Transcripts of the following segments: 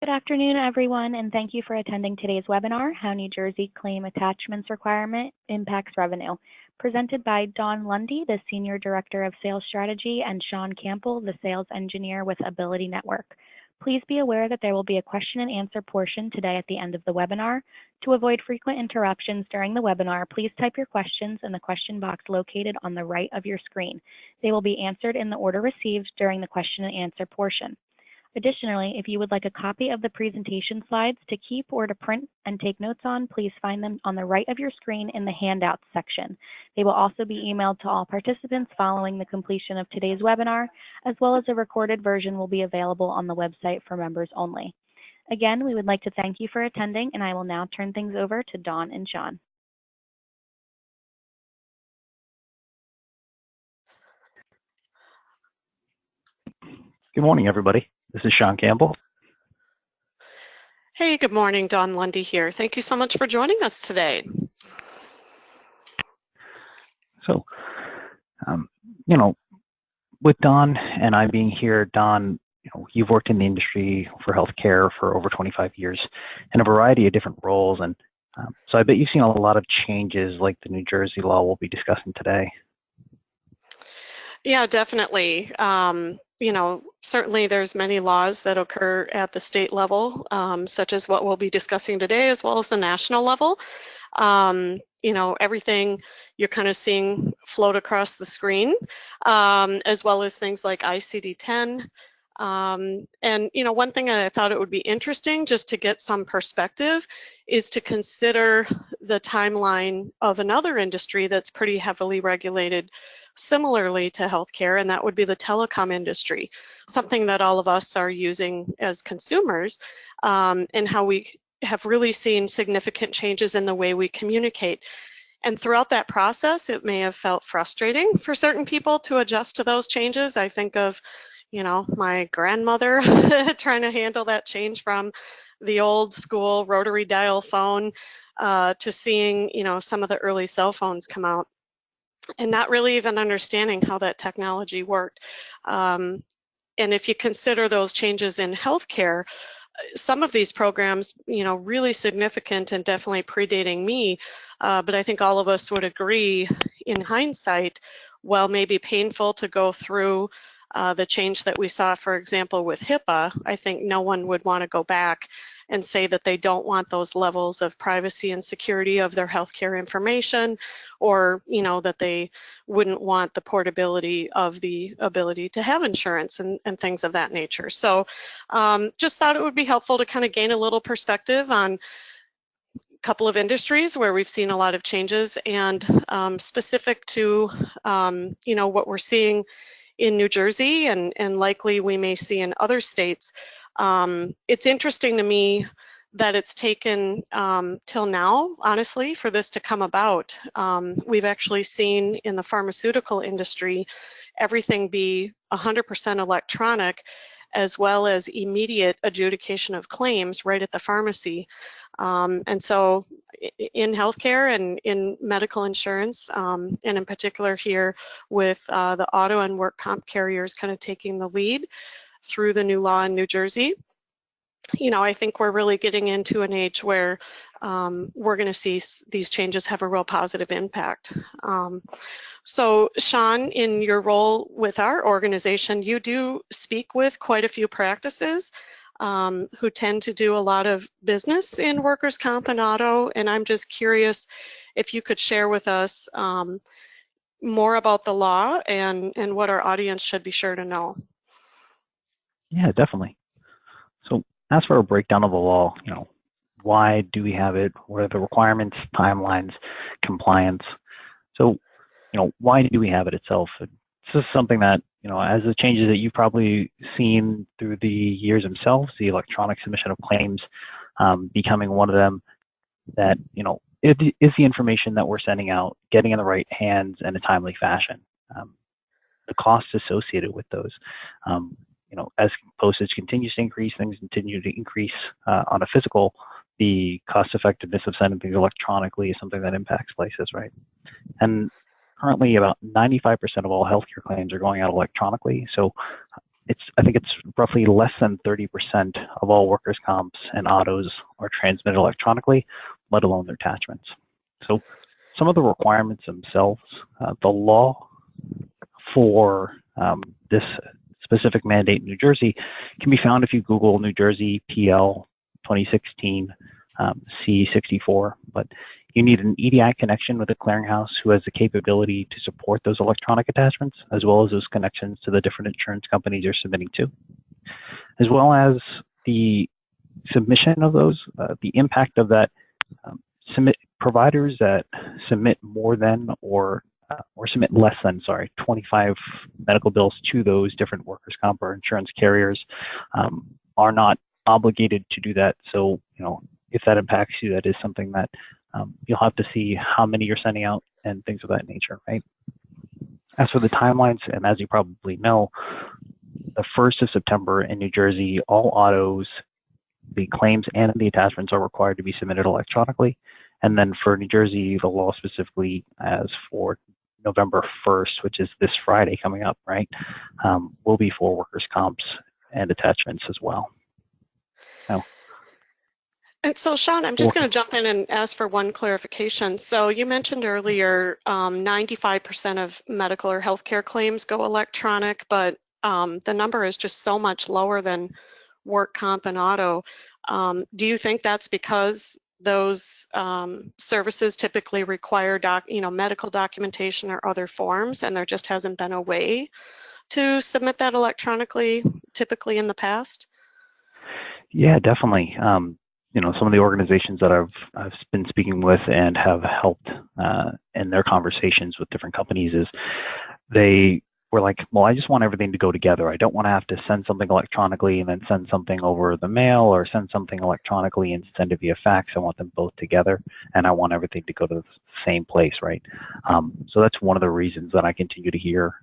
Good afternoon, everyone, and thank you for attending today's webinar, How New Jersey Claim Attachments Requirement Impacts Revenue, presented by Dawn Lundy, the Senior Director of Sales Strategy, and Sean Campbell, the Sales Engineer with Ability Network. Please be aware that there will be a question and answer portion today at the end of the webinar. To avoid frequent interruptions during the webinar, please type your questions in the question box located on the right of your screen. They will be answered in the order received during the question and answer portion. Additionally, if you would like a copy of the presentation slides to keep or to print and take notes on, please find them on the right of your screen in the handouts section. They will also be emailed to all participants following the completion of today's webinar, as well as a recorded version will be available on the website for members only. Again, we would like to thank you for attending, and I will now turn things over to Dawn and Sean. Good morning, everybody. This is Sean Campbell. Hey, good morning. Dawn Lundy here. Thank you so much for joining us today. So, with Dawn and I being here, Dawn, you've worked in the industry for healthcare for over 25 years in a variety of different roles. And so I bet you've seen a lot of changes like the New Jersey law we'll be discussing today. Yeah, definitely. Certainly there's many laws that occur at the state level, such as what we'll be discussing today, as well as the national level. Everything you're kind of seeing float across the screen, as well as things like ICD-10. One thing I thought it would be interesting just to get some perspective is to consider the timeline of another industry that's pretty heavily regulated similarly to healthcare, and that would be the telecom industry, something that all of us are using as consumers, and how we have really seen significant changes in the way we communicate. And throughout that process, it may have felt frustrating for certain people to adjust to those changes. I think of, my grandmother trying to handle that change from the old school rotary dial phone to seeing, some of the early cell phones come out, and not really even understanding how that technology worked. And if you consider those changes in healthcare, some of these programs, really significant and definitely predating me, but I think all of us would agree in hindsight, while maybe painful to go through the change that we saw, for example, with HIPAA, I think no one would want to go back and say that they don't want those levels of privacy and security of their healthcare information, or that they wouldn't want the portability of the ability to have insurance and things of that nature. So just thought it would be helpful to kind of gain a little perspective on a couple of industries where we've seen a lot of changes, and specific to what we're seeing in New Jersey and likely we may see in other states. It's interesting to me that it's taken till now, honestly, for this to come about. We've actually seen in the pharmaceutical industry everything be 100% electronic, as well as immediate adjudication of claims right at the pharmacy. And so in healthcare and in medical insurance, and in particular here with the auto and work comp carriers kind of taking the lead through the new law in New Jersey, I think we're really getting into an age where we're going to see these changes have a real positive impact. So Sean, in your role with our organization, you do speak with quite a few practices who tend to do a lot of business in workers' comp and auto, and I'm just curious if you could share with us more about the law and what our audience should be sure to know. Yeah, definitely. So as for a breakdown of the law, why do we have it? What are the requirements, timelines, compliance? So, why do we have it itself? This is something that, as the changes that you've probably seen through the years themselves, the electronic submission of claims becoming one of them, that, it is the information that we're sending out, getting in the right hands in a timely fashion. The costs associated with those, as postage continues to increase, things continue to increase on a physical, the cost effectiveness of sending things electronically is something that impacts places, right? And currently about 95% of all healthcare claims are going out electronically. So I think it's roughly less than 30% of all workers' comps and autos are transmitted electronically, let alone their attachments. So some of the requirements themselves, the law for this specific mandate in New Jersey can be found if you Google New Jersey PL 2016 C64, but you need an EDI connection with a clearinghouse who has the capability to support those electronic attachments, as well as those connections to the different insurance companies you're submitting to, as well as the submission of those, the impact of that. Providers that submit more than or submit less than, 25 medical bills to those different workers' comp or insurance carriers are not obligated to do that. So, if that impacts you, that is something that you'll have to see how many you're sending out and things of that nature, right? As for the timelines, and as you probably know, the 1st of September in New Jersey, all autos, the claims and the attachments are required to be submitted electronically. And then for New Jersey, the law specifically as for November 1st, which is this Friday coming up, right, will be for workers' comps and attachments as well. Now, and so, Sean, I'm just going to jump in and ask for one clarification. So you mentioned earlier 95% of medical or healthcare claims go electronic, but the number is just so much lower than work comp and auto. Do you think that's because those services typically require medical documentation or other forms, and there just hasn't been a way to submit that electronically typically in the past? Yeah, definitely. Some of the organizations that I've been speaking with and have helped in their conversations with different companies is they were like, well, I just want everything to go together. I don't want to have to send something electronically and then send something over the mail, or send something electronically and send it via fax. I want them both together, and I want everything to go to the same place, right? So that's one of the reasons that I continue to hear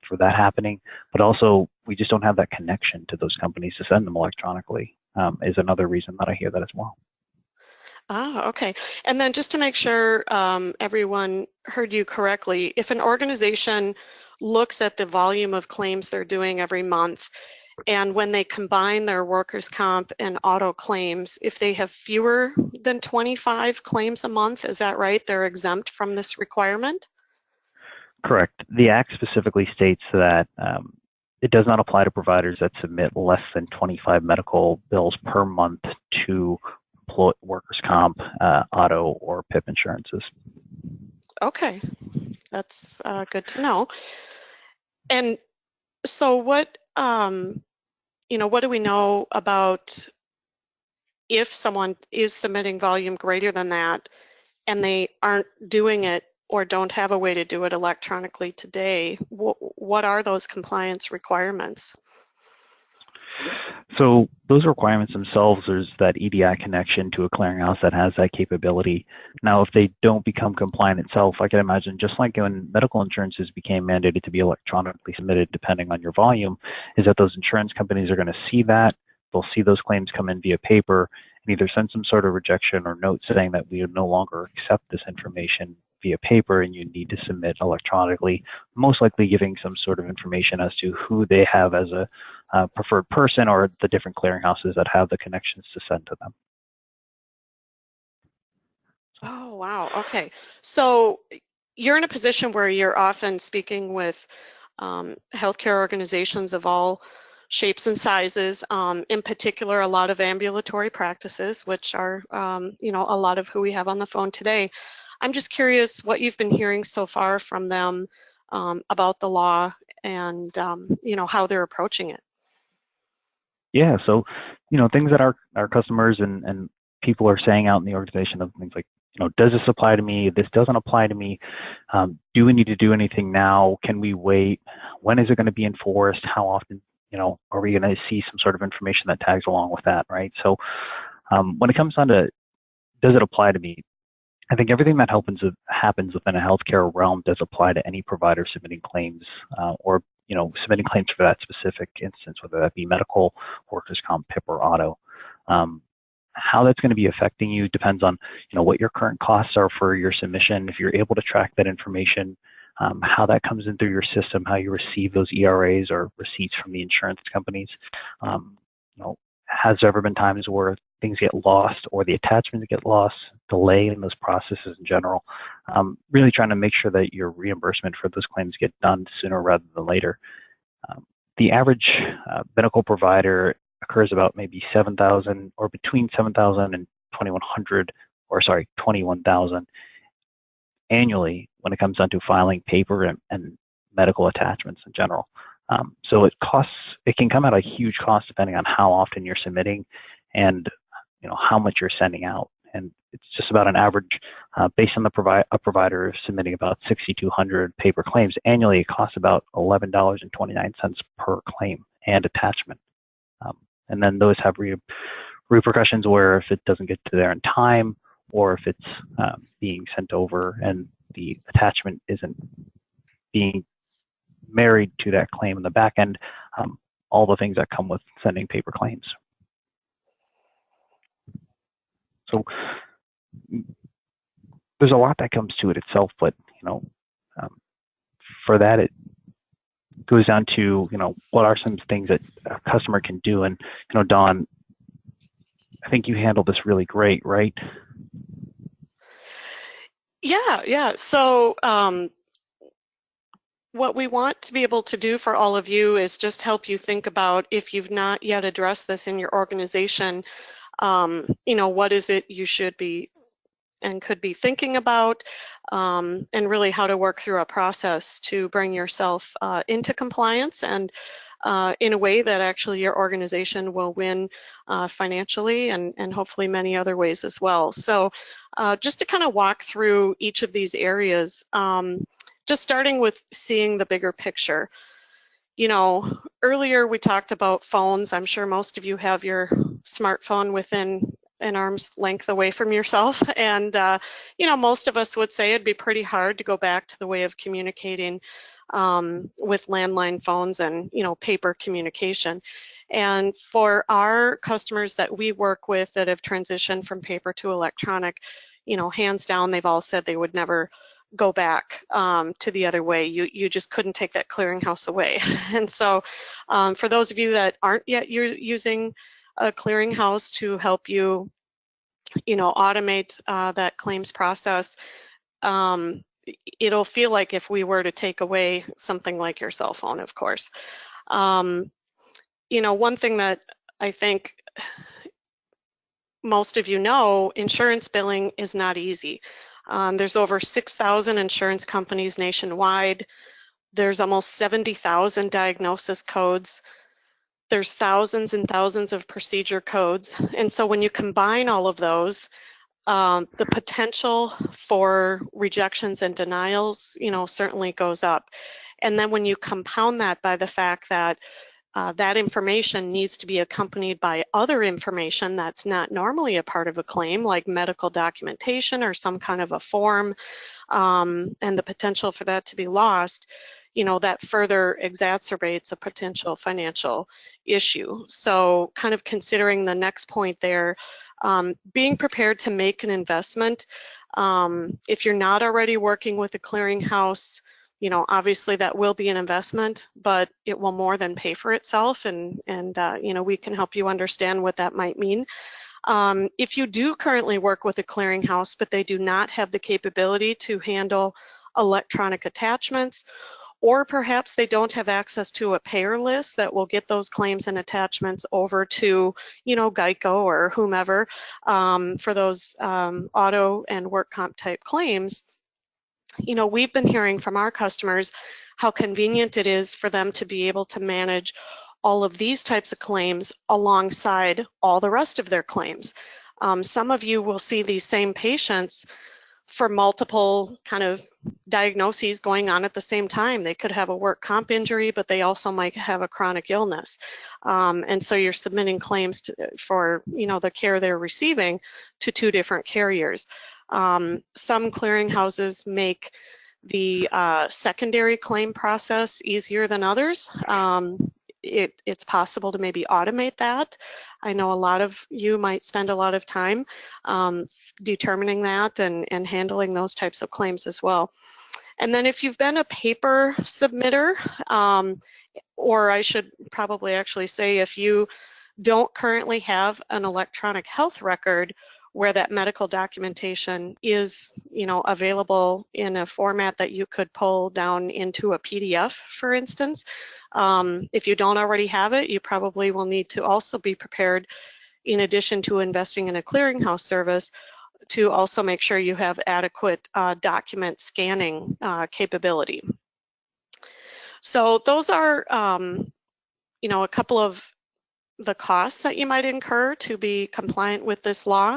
for that happening. But also, we just don't have that connection to those companies to send them electronically, is another reason that I hear that as well. Ah, okay. And then just to make sure everyone heard you correctly, if an organization looks at the volume of claims they're doing every month, and when they combine their workers' comp and auto claims, if they have fewer than 25 claims a month, is that right? They're exempt from this requirement? Correct. The Act specifically states that it does not apply to providers that submit less than 25 medical bills per month to workers' comp, auto, or PIP insurances. Okay, that's good to know. And so what do we know about if someone is submitting volume greater than that and they aren't doing it or don't have a way to do it electronically today? What are those compliance requirements? So those requirements themselves, there's that EDI connection to a clearinghouse that has that capability. Now, if they don't become compliant itself, I can imagine just like when medical insurances became mandated to be electronically submitted depending on your volume, is that those insurance companies are going to see that. They'll see those claims come in via paper and either send some sort of rejection or note saying that we no longer accept this information via paper and you need to submit electronically, most likely giving some sort of information as to who they have as a preferred person or the different clearinghouses that have the connections to send to them. Oh, wow. Okay. So you're in a position where you're often speaking with healthcare organizations of all shapes and sizes, in particular, a lot of ambulatory practices, which are, a lot of who we have on the phone today. I'm just curious what you've been hearing so far from them about the law and, how they're approaching it. Yeah, so, things that our customers and people are saying out in the organization of things like, does this apply to me? This doesn't apply to me. Do we need to do anything now? Can we wait? When is it going to be enforced? How often, are we going to see some sort of information that tags along with that, right? So when it comes down to, does it apply to me? I think everything that happens within a healthcare realm does apply to any provider submitting claims or submitting claims for that specific instance, whether that be medical, workers' comp, PIP, or auto. How that's going to be affecting you depends on what your current costs are for your submission. If you're able to track that information, how that comes in through your system, how you receive those ERAs or receipts from the insurance companies. Has there ever been times where things get lost or the attachments get lost, delay in those processes in general? Really trying to make sure that your reimbursement for those claims get done sooner rather than later. The average medical provider occurs about maybe 7,000 or between 7,000 and 21,000 annually when it comes down to filing paper and medical attachments in general. So it can come at a huge cost depending on how often you're submitting and how much you're sending out. And it's just about an average, based on a provider submitting about 6,200 paper claims annually. It costs about $11.29 per claim and attachment. And then those have repercussions where if it doesn't get to there in time, or if it's being sent over and the attachment isn't being married to that claim in the back end, all the things that come with sending paper claims. So there's a lot that comes to it itself, but for that it goes down to what are some things that a customer can do. And Dawn, I think you handled this really great, right? Yeah. So what we want to be able to do for all of you is just help you think about, if you've not yet addressed this in your organization, what is it you should be and could be thinking about, and really how to work through a process to bring yourself into compliance and in a way that actually your organization will win financially and hopefully many other ways as well. So just to kind of walk through each of these areas, just starting with seeing the bigger picture. Earlier we talked about phones. I'm sure most of you have your smartphone within an arm's length away from yourself. And, most of us would say it'd be pretty hard to go back to the way of communicating with landline phones and, paper communication. And for our customers that we work with that have transitioned from paper to electronic, hands down, they've all said they would never go back to the other way. You just couldn't take that clearinghouse away. And so for those of you that aren't yet using a clearinghouse to help you, automate that claims process, it'll feel like if we were to take away something like your cell phone, of course. One thing that I think most of you know, insurance billing is not easy. There's over 6,000 insurance companies nationwide. There's almost 70,000 diagnosis codes. There's thousands and thousands of procedure codes. And so when you combine all of those, the potential for rejections and denials, certainly goes up. And then when you compound that by the fact that that information needs to be accompanied by other information that's not normally a part of a claim, like medical documentation or some kind of a form, and the potential for that to be lost, that further exacerbates a potential financial issue. So kind of considering the next point there, being prepared to make an investment. If you're not already working with a clearinghouse, obviously that will be an investment, but it will more than pay for itself, and we can help you understand what that might mean. If you do currently work with a clearinghouse, but they do not have the capability to handle electronic attachments, or perhaps they don't have access to a payer list that will get those claims and attachments over to, GEICO or whomever for those auto and work comp type claims, we've been hearing from our customers how convenient it is for them to be able to manage all of these types of claims alongside all the rest of their claims. Some of you will see these same patients for multiple kind of diagnoses going on at the same time. They could have a work comp injury, but they also might have a chronic illness. And so you're submitting claims for the care they're receiving to two different carriers. Some clearinghouses make the secondary claim process easier than others. It's possible to maybe automate that. I know a lot of you might spend a lot of time determining that and handling those types of claims as well. And then if you've been a paper submitter, or I should probably actually say if you don't currently have an electronic health record where that medical documentation is, available in a format that you could pull down into a PDF, for instance. If you don't already have it, you probably will need to also be prepared, in addition to investing in a clearinghouse service, to also make sure you have adequate document scanning capability. So those are, a couple of the costs that you might incur to be compliant with this law.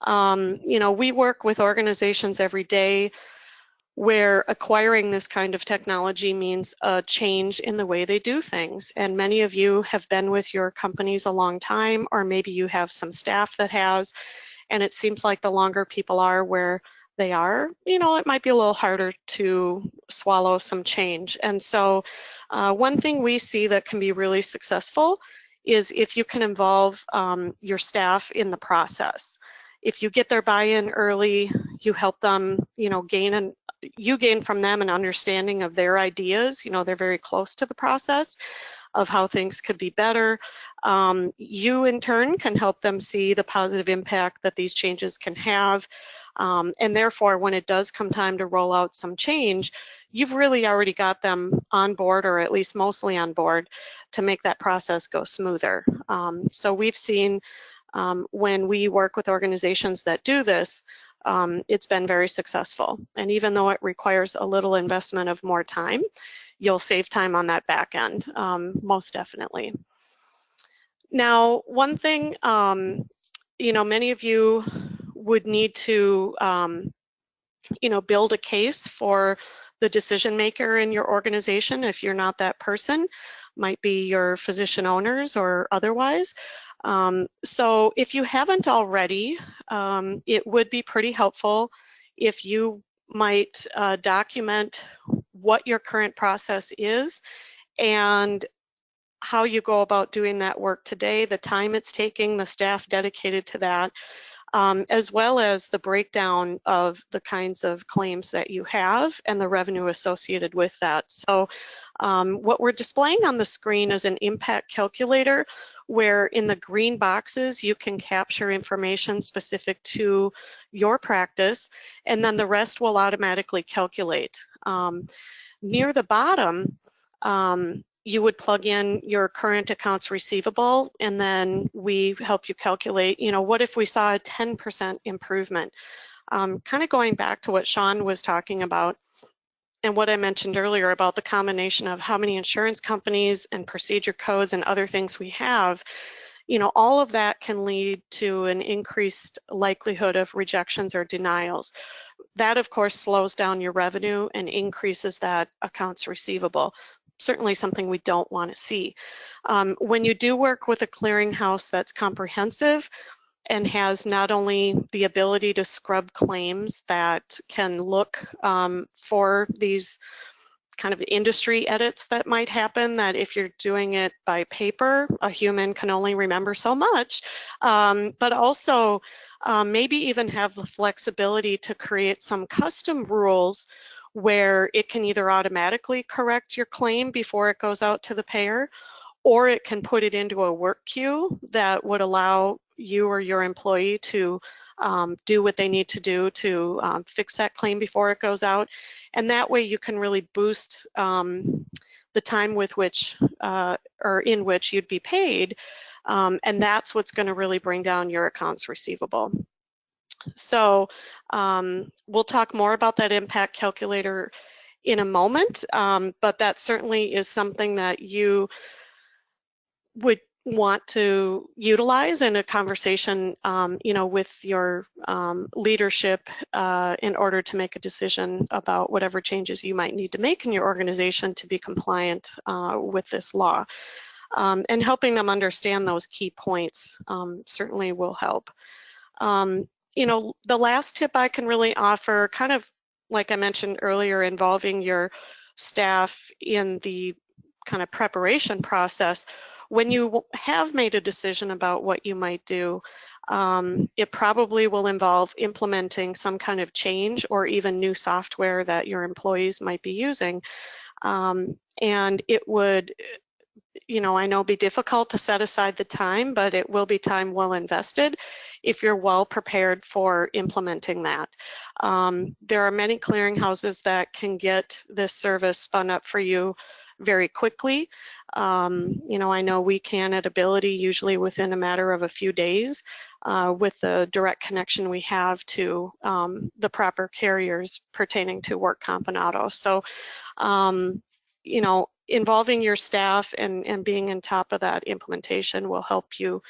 We work with organizations every day where acquiring this kind of technology means a change in the way they do things. And many of you have been with your companies a long time, or maybe you have some staff that has, and it seems like the longer people are where they are, it might be a little harder to swallow some change. And so one thing we see that can be really successful is if you can involve your staff in the process. If you get their buy-in early, you help them, you gain from them an understanding of their ideas. They're very close to the process of how things could be better. You in turn can help them see the positive impact that these changes can have. And therefore, when it does come time to roll out some change, you've really already got them on board, or at least mostly on board, to make that process go smoother. So we've seen when we work with organizations that do this, it's been very successful. And even though it requires a little investment of more time, you'll save time on that back end, most definitely. Now, one thing, many of you would need to, build a case for the decision maker in your organization. If you're not that person, might be your physician owners or otherwise. So if you haven't already, it would be pretty helpful if you might document what your current process is and how you go about doing that work today, the time it's taking, the staff dedicated to that, as well as the breakdown of the kinds of claims that you have and the revenue associated with that. So what we're displaying on the screen is an impact calculator, where in the green boxes you can capture information specific to your practice, and then the rest will automatically calculate. Near the bottom, you would plug in your current accounts receivable, and then we help you calculate, what if we saw a 10% improvement? Kind of going back to what Sean was talking about and what I mentioned earlier about the combination of how many insurance companies and procedure codes and other things we have, all of that can lead to an increased likelihood of rejections or denials. That, of course, slows down your revenue and increases that accounts receivable. Certainly something we don't want to see. When you do work with a clearinghouse that's comprehensive and has not only the ability to scrub claims that can look for these kind of industry edits that might happen, that if you're doing it by paper, a human can only remember so much, but also maybe even have the flexibility to create some custom rules where it can either automatically correct your claim before it goes out to the payer, or it can put it into a work queue that would allow you or your employee to do what they need to do to fix that claim before it goes out. And that way you can really boost the time with which or in which you'd be paid. And that's what's going to really bring down your accounts receivable. So we'll talk more about that impact calculator in a moment, but that certainly is something that you would want to utilize in a conversation, with your leadership in order to make a decision about whatever changes you might need to make in your organization to be compliant with this law. And helping them understand those key points certainly will help. The last tip I can really offer, kind of like I mentioned earlier, involving your staff in the kind of preparation process. When you have made a decision about what you might do, It probably will involve implementing some kind of change or even new software that your employees might be using. And it would, I know be difficult to set aside the time, but it will be time well invested if you're well prepared for implementing that. There are many clearinghouses that can get this service spun up for you very quickly. I know we can at Ability usually within a matter of a few days with the direct connection we have to the proper carriers pertaining to work comp and auto. So, involving your staff and being on top of that implementation will help you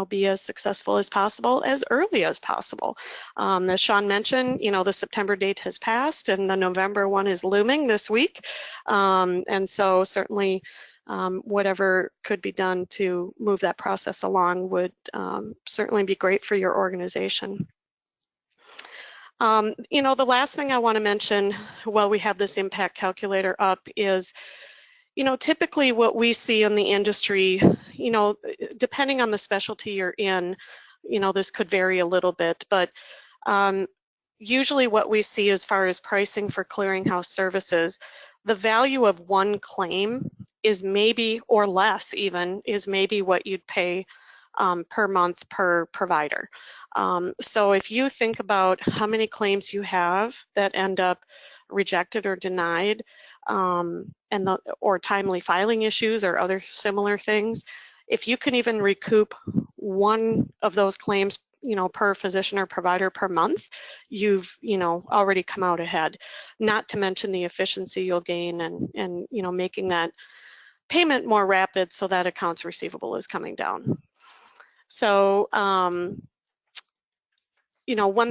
be as successful as possible, as early as possible. As Sean mentioned, the September date has passed and the November one is looming this week. And so certainly whatever could be done to move that process along would certainly be great for your organization. The last thing I want to mention while we have this impact calculator up is, typically what we see in the industry, depending on the specialty you're in, this could vary a little bit, but usually what we see as far as pricing for clearinghouse services, the value of one claim is maybe, or less even, is maybe what you'd pay per month per provider. So if you think about how many claims you have that end up rejected or denied, or timely filing issues or other similar things, if you can even recoup one of those claims, per physician or provider per month, you've, already come out ahead. Not to mention the efficiency you'll gain and making that payment more rapid so that accounts receivable is coming down. So, one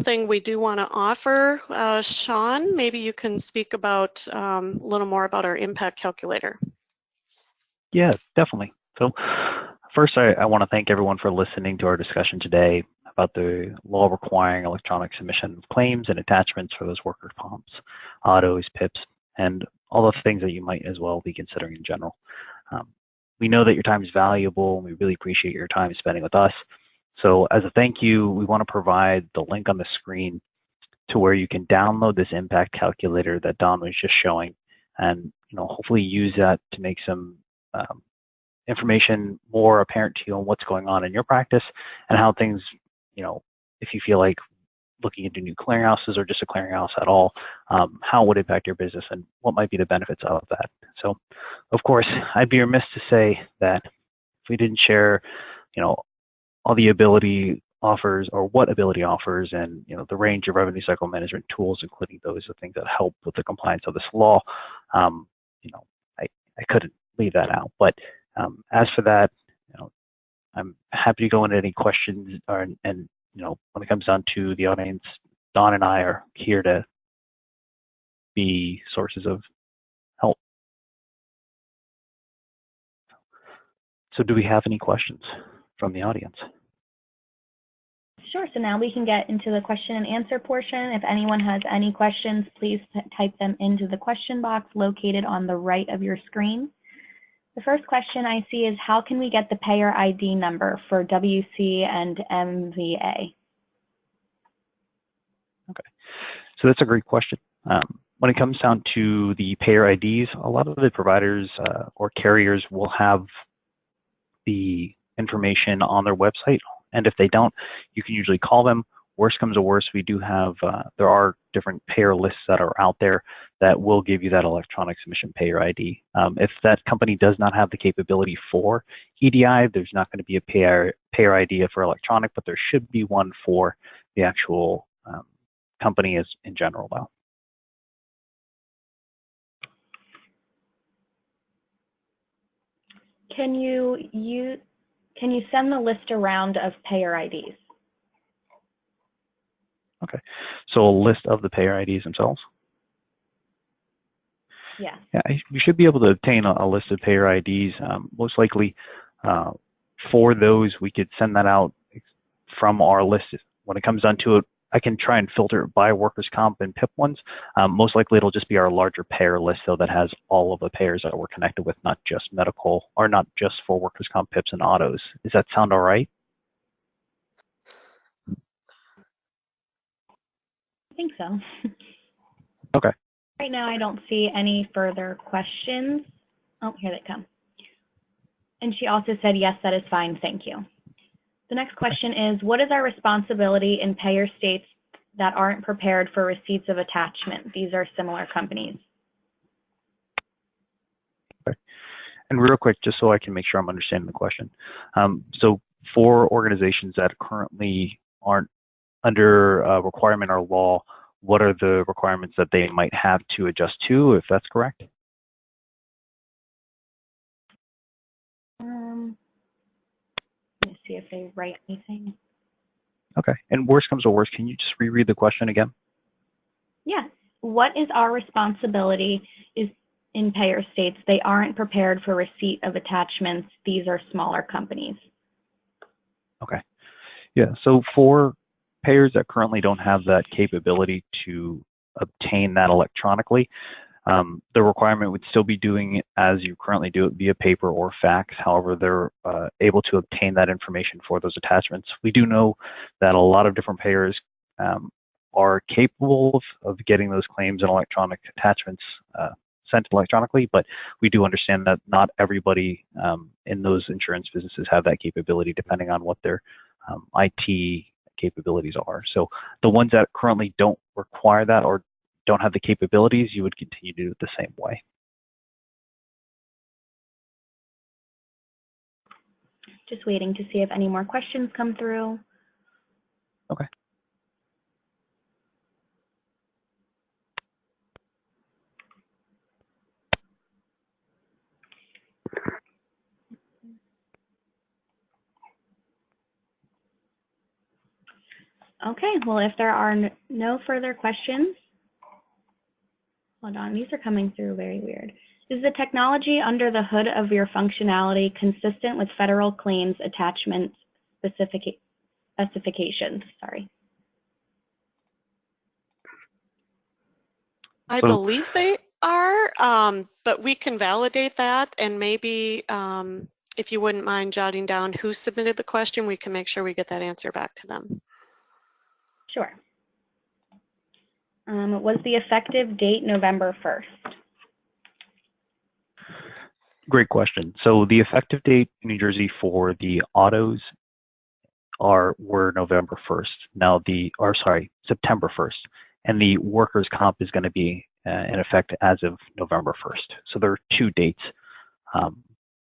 thing we do want to offer, Sean, maybe you can speak about a little more about our impact calculator. Yeah, definitely. So first, I want to thank everyone for listening to our discussion today about the law requiring electronic submission of claims and attachments for those workers' comps, autos, PIPs, and all the things that you might as well be considering in general. We know that your time is valuable, and we really appreciate your time spending with us. So as a thank you, we want to provide the link on the screen to where you can download this impact calculator that Don was just showing, and hopefully use that to make some information more apparent to you on what's going on in your practice and how things, if you feel like looking into new clearinghouses or just a clearinghouse at all, how it would impact your business and what might be the benefits of that. So, of course, I'd be remiss to say that if we didn't share, all the Ability offers or what Ability offers and, the range of revenue cycle management tools, including those are things that help with the compliance of this law, I couldn't leave that out. But as for that, I'm happy to go into any questions when it comes down to the audience, Don and I are here to be sources of help. So do we have any questions from the audience? Sure, so now we can get into the question and answer portion. If anyone has any questions, please type them into the question box located on the right of your screen. The first question I see is, how can we get the payer ID number for WC and MVA? Okay, so that's a great question. When it comes down to the payer IDs, a lot of the providers or carriers will have the information on their website, and if they don't, you can usually call them. Worst comes to worst, we do have, there are different payer lists that are out there that will give you that electronic submission payer ID. If that company does not have the capability for EDI, there's not going to be a payer ID for electronic, but there should be one for the actual company as in general though. Can you send the list around of payer IDs? Okay, so a list of the payer IDs themselves? Yeah. Yeah, you should be able to obtain a list of payer IDs. Most likely for those, we could send that out from our list. When it comes down to it, I can try and filter it by workers' comp and PIP ones. Most likely it'll just be our larger payer list, though, that has all of the payers that we're connected with, not just medical, or not just for workers' comp, PIPs, and autos. Does that sound all right? think so. Okay. Right now, I don't see any further questions. Oh, here they come. And she also said, yes, that is fine, thank you. The next question is, what is our responsibility in payer states that aren't prepared for receipts of attachment? These are similar companies. Okay. And real quick, just so I can make sure I'm understanding the question. So for organizations that currently aren't under requirement or law, what are the requirements that they might have to adjust to, if that's correct? Let me see if they write anything. Okay. And worst comes to worst, can you just reread the question again? Yeah. What is our responsibility is in payer states they aren't prepared for receipt of attachments? These are smaller companies. Okay. Yeah. So for payers that currently don't have that capability to obtain that electronically, the requirement would still be doing it as you currently do it via paper or fax. However, they're able to obtain that information for those attachments. We do know that a lot of different payers are capable of getting those claims and electronic attachments sent electronically, but we do understand that not everybody in those insurance businesses have that capability, depending on what their IT capabilities are. So the ones that currently don't require that or don't have the capabilities, you would continue to do it the same way. Just waiting to see if any more questions come through. Okay. Okay, well, if there are no further questions, hold on, these are coming through very weird. Is the technology under the hood of your functionality consistent with federal claims attachment specifications? Sorry. I believe they are, but we can validate that, and maybe if you wouldn't mind jotting down who submitted the question, we can make sure we get that answer back to them. Sure. Was the effective date November 1st? Great question. So the effective date in New Jersey for the autos were November 1st. Now September 1st. And the workers' comp is going to be in effect as of November 1st. So there are two dates.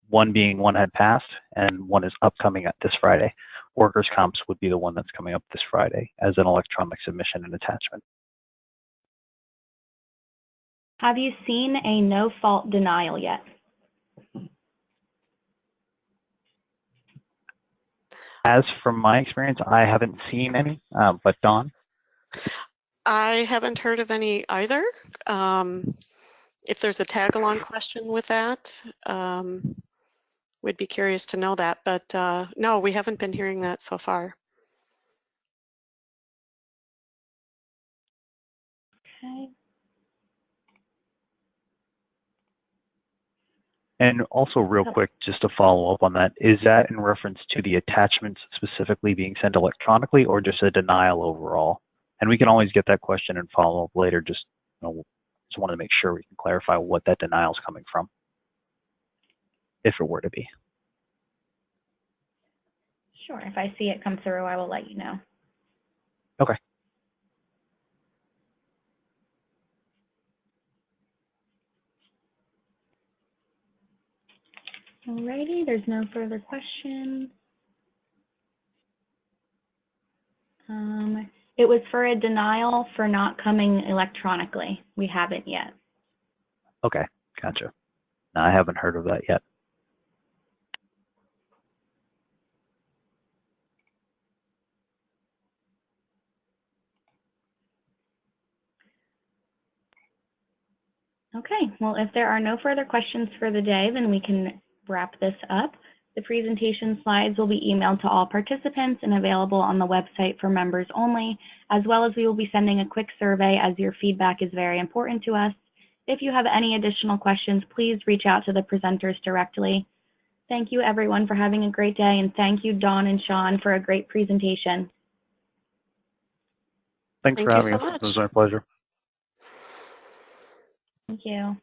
One being one had passed and one is upcoming at this Friday. Workers' comps would be the one that's coming up this Friday as an electronic submission and attachment. Have you seen a no-fault denial yet? As from my experience, I haven't seen any, but Dawn? I haven't heard of any either. If there's a tag-along question with that, we'd be curious to know that, but no, we haven't been hearing that so far. Okay. And also real quick, just to follow up on that, is that in reference to the attachments specifically being sent electronically or just a denial overall? And we can always get that question and follow up later, just want to make sure we can clarify what that denial is coming from, if it were to be. Sure, if I see it come through, I will let you know. Okay. Alrighty, there's no further questions. It was for a denial for not coming electronically. We haven't yet. Okay, gotcha. No, I haven't heard of that yet. Okay, well, if there are no further questions for the day, then we can wrap this up. The presentation slides will be emailed to all participants and available on the website for members only, as well as we will be sending a quick survey as your feedback is very important to us. If you have any additional questions, please reach out to the presenters directly. Thank you everyone for having a great day, and thank you Dawn and Sean for a great presentation. Thanks Thank for you having so us. much. It was my pleasure. Thank you.